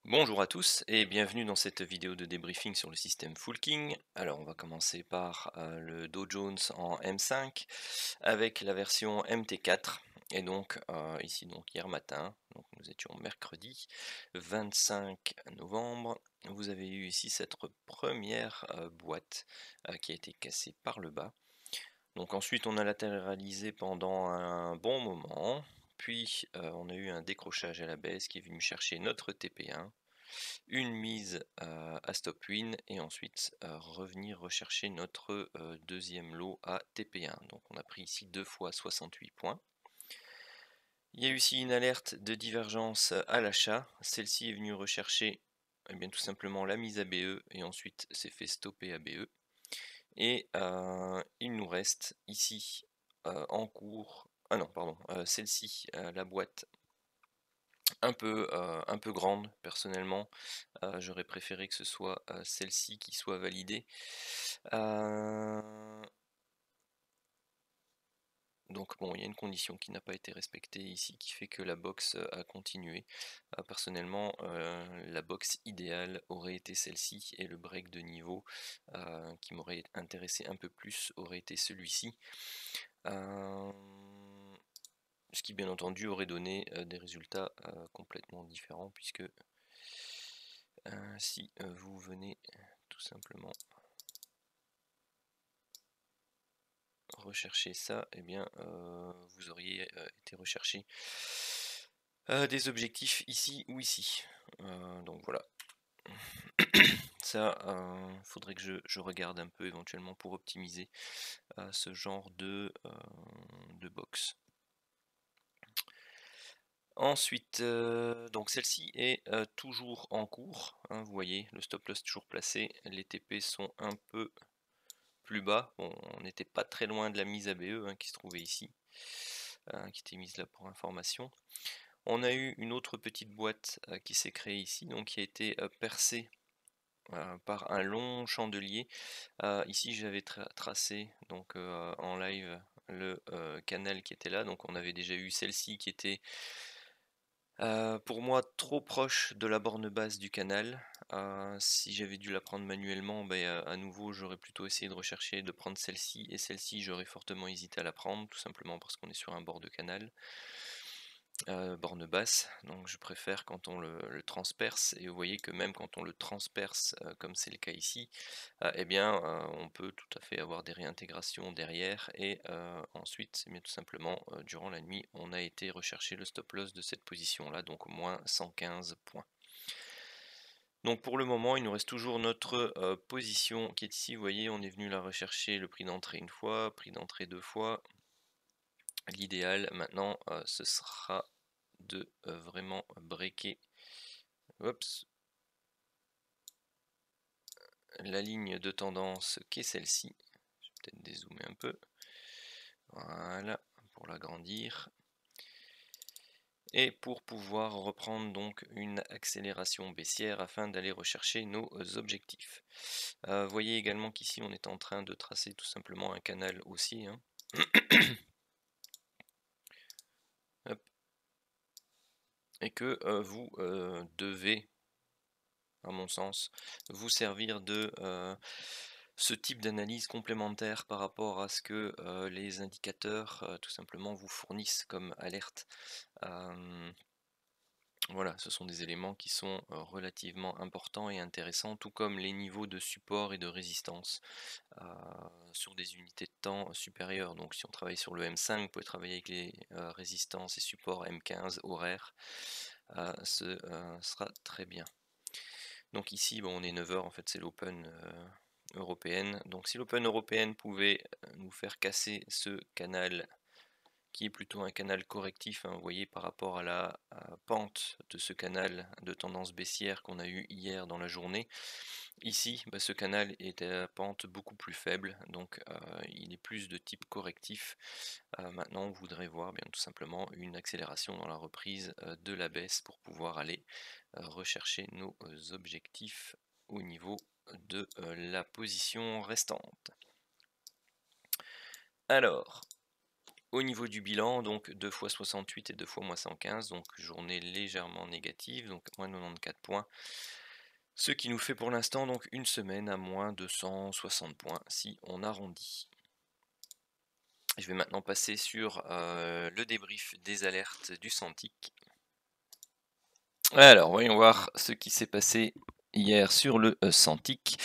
Bonjour à tous et bienvenue dans cette vidéo de débriefing sur le système Full King. Alors on va commencer par le Dow Jones en M5 avec la version MT4 et donc ici hier matin, donc nous étions mercredi 25 novembre, vous avez eu ici cette première boîte qui a été cassée par le bas. Donc ensuite on a latéralisé pendant un bon moment, puis on a eu un décrochage à la baisse qui est venu chercher notre TP1, une mise à stop win et ensuite revenir rechercher notre deuxième lot à TP1. Donc on a pris ici 2 fois 68 points. Il y a eu ici une alerte de divergence à l'achat. Celle-ci est venue rechercher bien, tout simplement la mise à BE et ensuite s'est fait stopper à BE. Et il nous reste ici en cours, ah non pardon, celle-ci, la boîte un peu grande personnellement, j'aurais préféré que ce soit celle-ci qui soit validée. Donc bon, il y a une condition qui n'a pas été respectée ici qui fait que la box a continué. Personnellement, la box idéale aurait été celle-ci et le break de niveau qui m'aurait intéressé un peu plus aurait été celui-ci. Ce qui bien entendu aurait donné des résultats complètement différents puisque si vous venez tout simplement rechercher ça, et bien vous auriez été rechercher des objectifs ici ou ici. Donc voilà. Ça, faudrait que je regarde un peu éventuellement pour optimiser ce genre de box. Ensuite, donc celle-ci est toujours en cours, hein, vous voyez, le stop loss toujours placé, les TP sont un peu plus bas, bon, on n'était pas très loin de la mise à BE qui se trouvait ici, qui était mise là pour information. On a eu une autre petite boîte qui s'est créée ici, donc qui a été percée par un long chandelier. Ici j'avais tracé donc en live le canal qui était là, donc on avait déjà eu celle-ci qui était pour moi trop proche de la borne basse du canal. Si j'avais dû la prendre manuellement, à nouveau j'aurais plutôt essayé de rechercher de prendre celle-ci, et celle-ci j'aurais fortement hésité à la prendre, tout simplement parce qu'on est sur un bord de canal. Borne basse, donc je préfère quand on le transperce, et vous voyez que même quand on le transperce comme c'est le cas ici, eh bien on peut tout à fait avoir des réintégrations derrière, et ensuite tout simplement durant la nuit on a été rechercher le stop loss de cette position là, donc au moins 115 points. Donc pour le moment il nous reste toujours notre position qui est ici, vous voyez on est venu la rechercher, le prix d'entrée une fois, prix d'entrée deux fois. L'idéal maintenant ce sera de vraiment breaker la ligne de tendance qui est celle-ci. Je vais peut-être dézoomer un peu, voilà, pour l'agrandir, et pour pouvoir reprendre donc une accélération baissière afin d'aller rechercher nos objectifs. Voyez également qu'ici on est en train de tracer tout simplement un canal haussier, Hop. Et que vous devez, à mon sens, vous servir de ce type d'analyse complémentaire par rapport à ce que les indicateurs tout simplement vous fournissent comme alerte. Voilà, ce sont des éléments qui sont relativement importants et intéressants, tout comme les niveaux de support et de résistance sur des unités de temps supérieures. Donc si on travaille sur le M5, vous pouvez travailler avec les résistances et supports M15 horaires, ce sera très bien. Donc ici, bon, on est 9h, en fait c'est l'open européenne. Donc si l'open européenne pouvait nous faire casser ce canal qui est plutôt un canal correctif, vous voyez, par rapport à la pente de ce canal de tendance baissière qu'on a eu hier dans la journée. Ici, ce canal est à pente beaucoup plus faible, donc il est plus de type correctif. Maintenant, on voudrait voir bien tout simplement une accélération dans la reprise de la baisse pour pouvoir aller rechercher nos objectifs au niveau de la position restante. Alors, Au niveau du bilan, donc 2 fois 68 et 2 fois moins 115, donc journée légèrement négative, donc moins 94 points. Ce qui nous fait pour l'instant donc une semaine à moins 260 points si on arrondit. Je vais maintenant passer sur le débrief des alertes du Santic. Alors, voyons voir ce qui s'est passé hier sur le Santic.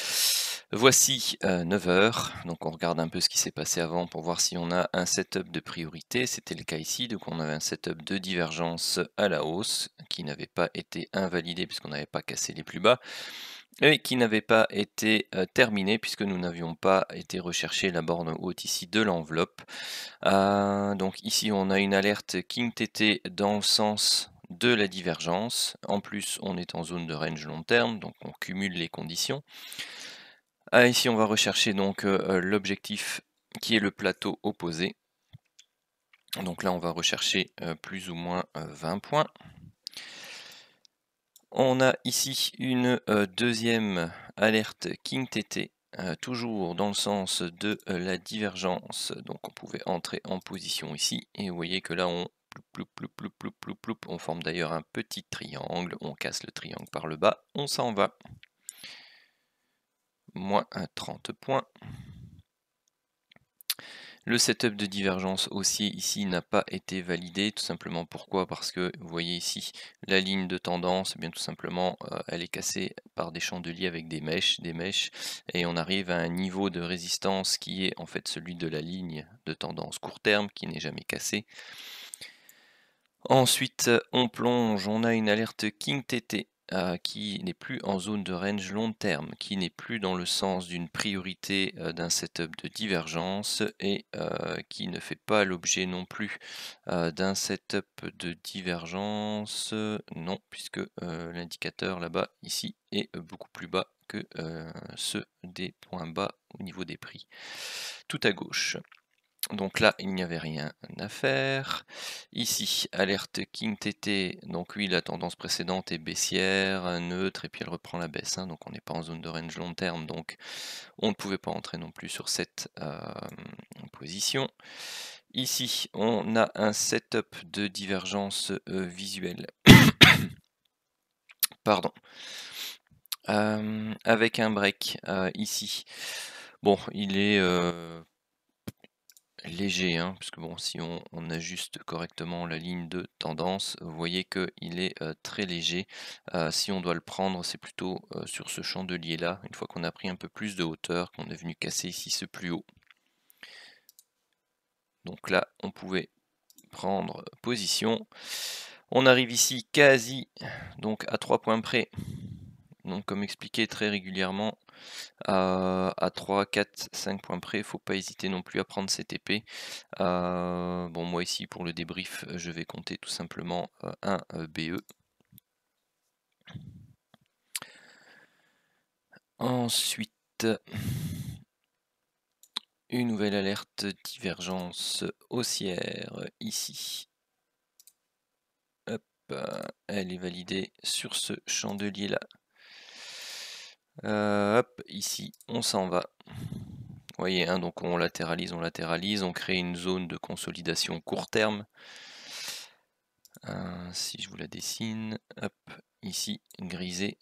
Voici 9 heures, donc on regarde un peu ce qui s'est passé avant pour voir si on a un setup de priorité. C'était le cas ici, donc on avait un setup de divergence à la hausse qui n'avait pas été invalidé puisqu'on n'avait pas cassé les plus bas et qui n'avait pas été terminé puisque nous n'avions pas été rechercher la borne haute ici de l'enveloppe. Donc ici on a une alerte King TT dans le sens de la divergence. En plus, on est en zone de range long terme, donc on cumule les conditions. Ici, on va rechercher donc l'objectif qui est le plateau opposé. Donc là, on va rechercher plus ou moins 20 points. On a ici une deuxième alerte King TT, toujours dans le sens de la divergence. Donc on pouvait entrer en position ici, et vous voyez que là, on on forme d'ailleurs un petit triangle, on casse le triangle par le bas, on s'en va. Moins 30 points. Le setup de divergence haussier ici n'a pas été validé, tout simplement pourquoi? Parce que vous voyez ici la ligne de tendance, eh bien tout simplement elle est cassée par des chandeliers avec des mèches, et on arrive à un niveau de résistance qui est en fait celui de la ligne de tendance court terme qui n'est jamais cassé. Ensuite, on plonge, on a une alerte King TT qui n'est plus en zone de range long terme, qui n'est plus dans le sens d'une priorité d'un setup de divergence et qui ne fait pas l'objet non plus d'un setup de divergence, non, puisque l'indicateur là-bas, ici, est beaucoup plus bas que ceux des points bas au niveau des prix. Tout à gauche. Donc là, il n'y avait rien à faire. Ici, alerte King TT. Donc oui, la tendance précédente est baissière, neutre, et puis elle reprend la baisse. Donc on n'est pas en zone de range long terme, donc on ne pouvait pas entrer non plus sur cette position. Ici, on a un setup de divergence visuelle. Pardon. Avec un break ici. Bon, il est léger, puisque bon, si on ajuste correctement la ligne de tendance, vous voyez qu'il est très léger. Si on doit le prendre, c'est plutôt sur ce chandelier là, une fois qu'on a pris un peu plus de hauteur, qu'on est venu casser ici ce plus haut. Donc là, on pouvait prendre position. On arrive ici quasi donc à 3 points près. Donc comme expliqué très régulièrement, à 3, 4, 5 points près, il ne faut pas hésiter non plus à prendre cette épée. Bon, moi ici pour le débrief, je vais compter tout simplement un BE. Ensuite, une nouvelle alerte divergence haussière ici. Hop, elle est validée sur ce chandelier là. Hop, ici, on s'en va. Vous voyez, donc on latéralise, on crée une zone de consolidation court terme. Si je vous la dessine, hop, ici, grisée,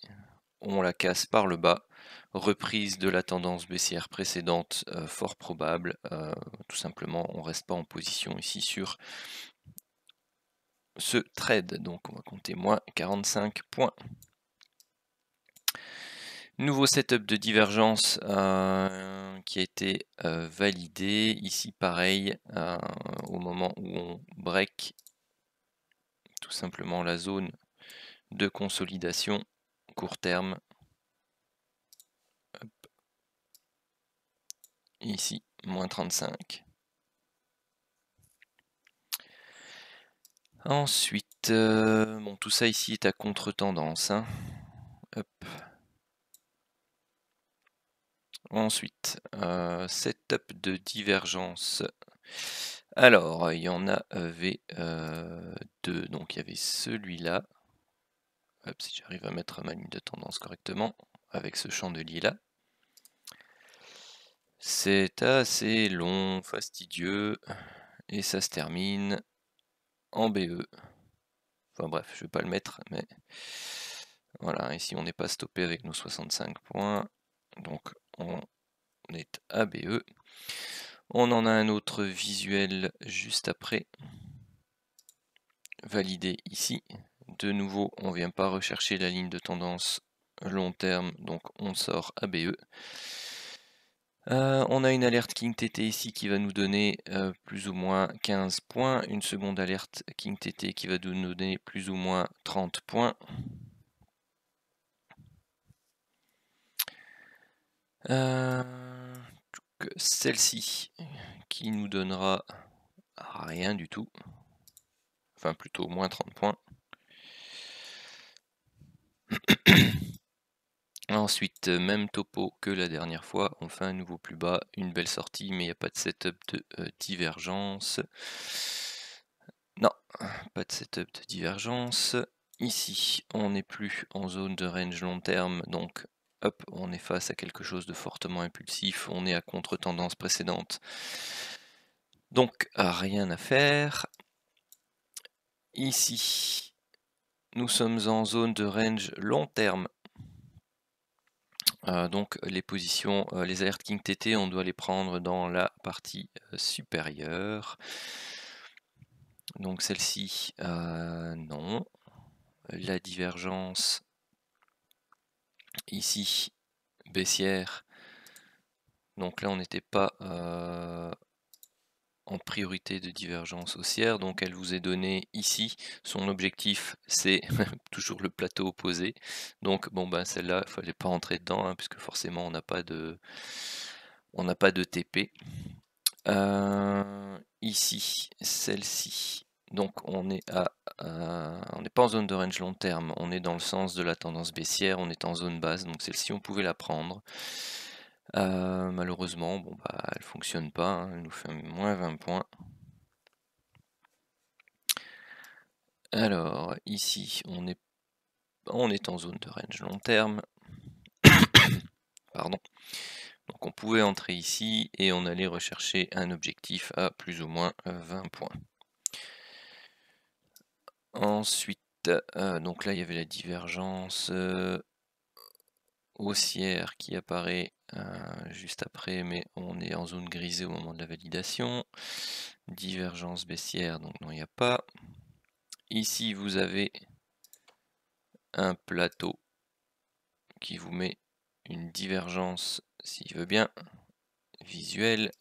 on la casse par le bas. Reprise de la tendance baissière précédente, fort probable. Tout simplement, on ne reste pas en position ici sur ce trade. Donc on va compter moins 45 points. Nouveau setup de divergence qui a été validé. Ici, pareil, au moment où on break tout simplement la zone de consolidation court terme. Hop. Ici, moins 35. Ensuite, bon, tout ça ici est à contre-tendance. Hop. Ensuite, setup de divergence. Alors, il y en avait deux. Donc, il y avait celui-là. Hop, si j'arrive à mettre ma ligne de tendance correctement avec ce chandelier-là. C'est assez long, fastidieux. et ça se termine en BE. Enfin bref, je vais pas le mettre, mais voilà, ici on n'est pas stoppé avec nos 65 points, donc on est à BE. On en a un autre visuel juste après, validé ici. De nouveau, on ne vient pas rechercher la ligne de tendance long terme, donc on sort à BE. On a une alerte King TT ici qui va nous donner plus ou moins 15 points, une seconde alerte King TT qui va nous donner plus ou moins 30 points. Celle-ci qui nous donnera rien du tout, enfin plutôt moins 30 points. Ensuite, même topo que la dernière fois, on fait un nouveau plus bas, une belle sortie, mais il n'y a pas de setup de divergence. Non, pas de setup de divergence. Ici, on n'est plus en zone de range long terme, donc hop, on est face à quelque chose de fortement impulsif, on est à contre-tendance précédente. Donc, rien à faire. Ici, nous sommes en zone de range long terme. Donc les positions, les alertes King TT, on doit les prendre dans la partie supérieure. Donc celle-ci, non. La divergence, ici, baissière. Donc là, on n'était pas en priorité de divergence haussière, donc elle vous est donnée ici. Son objectif, c'est toujours le plateau opposé. Donc bon, ben celle-là, il ne fallait pas entrer dedans, hein, puisque forcément, on n'a pas de TP. Ici, celle-ci. Donc on est on n'est pas en zone de range long terme, on est dans le sens de la tendance baissière, on est en zone basse, donc celle-ci on pouvait la prendre. Malheureusement, bon bah elle fonctionne pas, hein, elle nous fait moins 20 points. Alors ici on est en zone de range long terme. Pardon. Donc on pouvait entrer ici et on allait rechercher un objectif à plus ou moins 20 points. Ensuite, donc là il y avait la divergence haussière qui apparaît juste après, mais on est en zone grisée au moment de la validation. Divergence baissière, donc non, il n'y a pas. Ici, vous avez un plateau qui vous met une divergence, s'il veut bien, visuelle.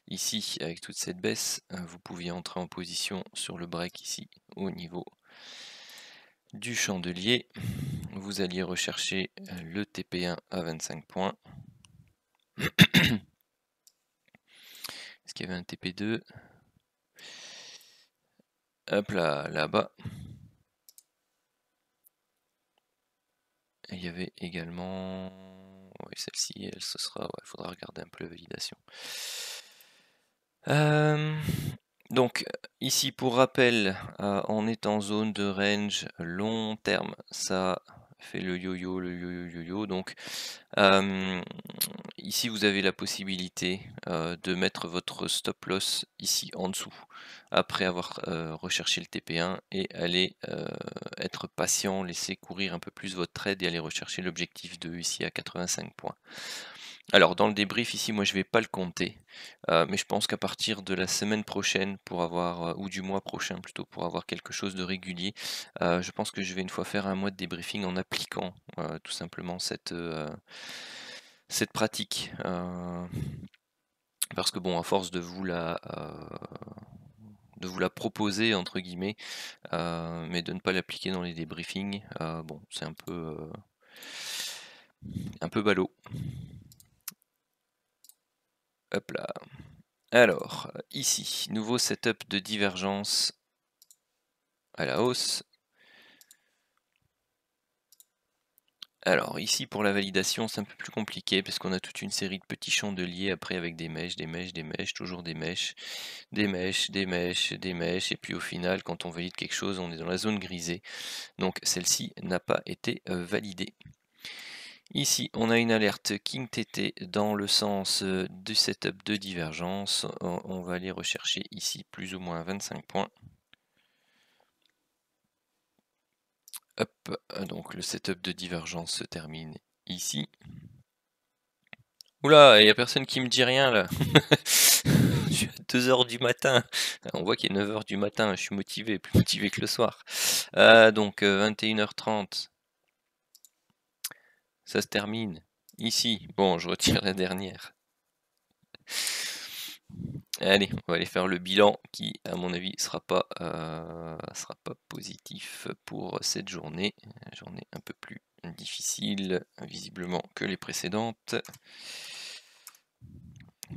Ici, avec toute cette baisse, vous pouviez entrer en position sur le break ici, au niveau du chandelier. Vous alliez rechercher le TP1 à 25 points. Est-ce qu'il y avait un TP2? Hop là, là-bas. Il y avait également... Oui, celle-ci, elle, ce sera... Il faudra regarder un peu la validation. Donc, ici, pour rappel, on est en zone de range long terme. Ça fait le yo-yo, le yo-yo. Donc, ici, vous avez la possibilité de mettre votre stop loss ici en dessous, après avoir recherché le TP1, et aller être patient, laisser courir un peu plus votre trade et aller rechercher l'objectif 2 ici à 85 points. Alors dans le débrief ici, moi je vais pas le compter, mais je pense qu'à partir de la semaine prochaine, pour avoir, ou du mois prochain plutôt, pour avoir quelque chose de régulier, je pense que je vais une fois faire un mois de débriefing en appliquant tout simplement cette pratique. Parce que bon, à force de vous la proposer entre guillemets, mais de ne pas l'appliquer dans les débriefings, bon, c'est un peu ballot. Hop là. Alors, ici, nouveau setup de divergence à la hausse. Alors, ici, pour la validation, c'est un peu plus compliqué parce qu'on a toute une série de petits chandeliers après avec des mèches, toujours des mèches, des mèches, des mèches, des mèches. Et puis au final, quand on valide quelque chose, on est dans la zone grisée. Donc, celle-ci n'a pas été validée. Ici, on a une alerte King TT dans le sens du setup de divergence. On va aller rechercher ici plus ou moins 25 points. Hop, donc le setup de divergence se termine ici. Oula, il n'y a personne qui me dit rien là. Je suis à 2 h du matin. On voit qu'il est 9 h du matin, je suis motivé, plus motivé que le soir. Donc 21 h 30. Ça se termine ici. Bon, je retire la dernière. Allez, on va aller faire le bilan qui, à mon avis, sera pas positif pour cette journée. Journée un peu plus difficile, visiblement, que les précédentes.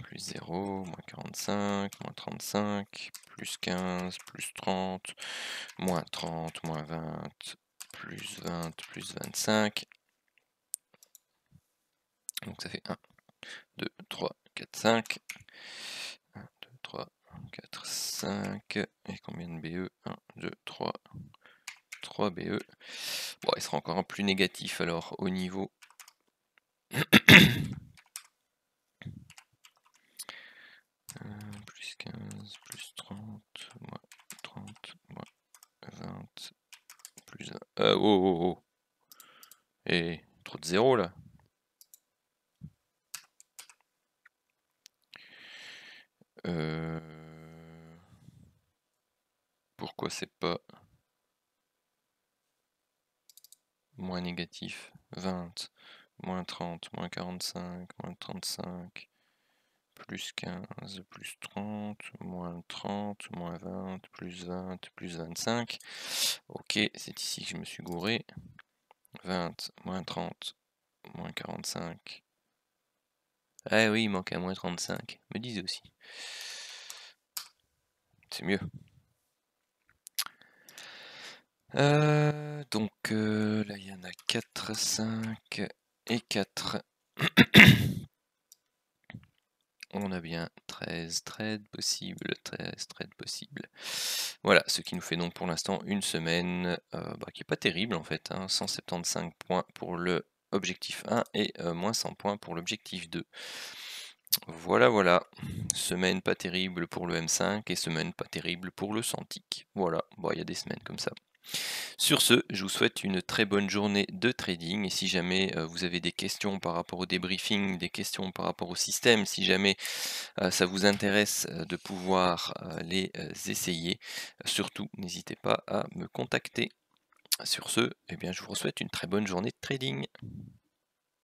Plus 0, moins 45, moins 35, plus 15, plus 30, moins 30, moins 20, plus 20, plus 25. Donc ça fait 1, 2, 3, 4, 5. 1, 2, 3, 4, 5. Et combien de BE? 1, 2, 3. 3 BE. Bon, il sera encore un plus négatif alors au niveau. Plus 15, plus 30, moins 30, moins 20, plus 1. Oh. Et trop de 0 là. Pourquoi c'est pas moins négatif? 20, moins 30, moins 45, moins 35, plus 15, plus 30, moins 30, moins 20, plus 20, plus 25. Ok, c'est ici que je me suis gouré. 20, moins 30, moins 45. Ah oui, il manque un moins 35. Me disais aussi. C'est mieux. Donc là, il y en a 4, 5 et 4. On a bien 13 trades possibles, 13 trades possibles. Voilà, ce qui nous fait donc pour l'instant une semaine qui n'est pas terrible en fait, 175 points pour le objectif 1 et moins 100 points pour l'objectif 2. Voilà, semaine pas terrible pour le M5 et semaine pas terrible pour le Santic. Voilà, il y a des semaines comme ça. Sur ce, je vous souhaite une très bonne journée de trading et si jamais vous avez des questions par rapport au débriefing, des questions par rapport au système, si jamais ça vous intéresse de pouvoir les essayer, surtout n'hésitez pas à me contacter. Sur ce, je vous souhaite une très bonne journée de trading.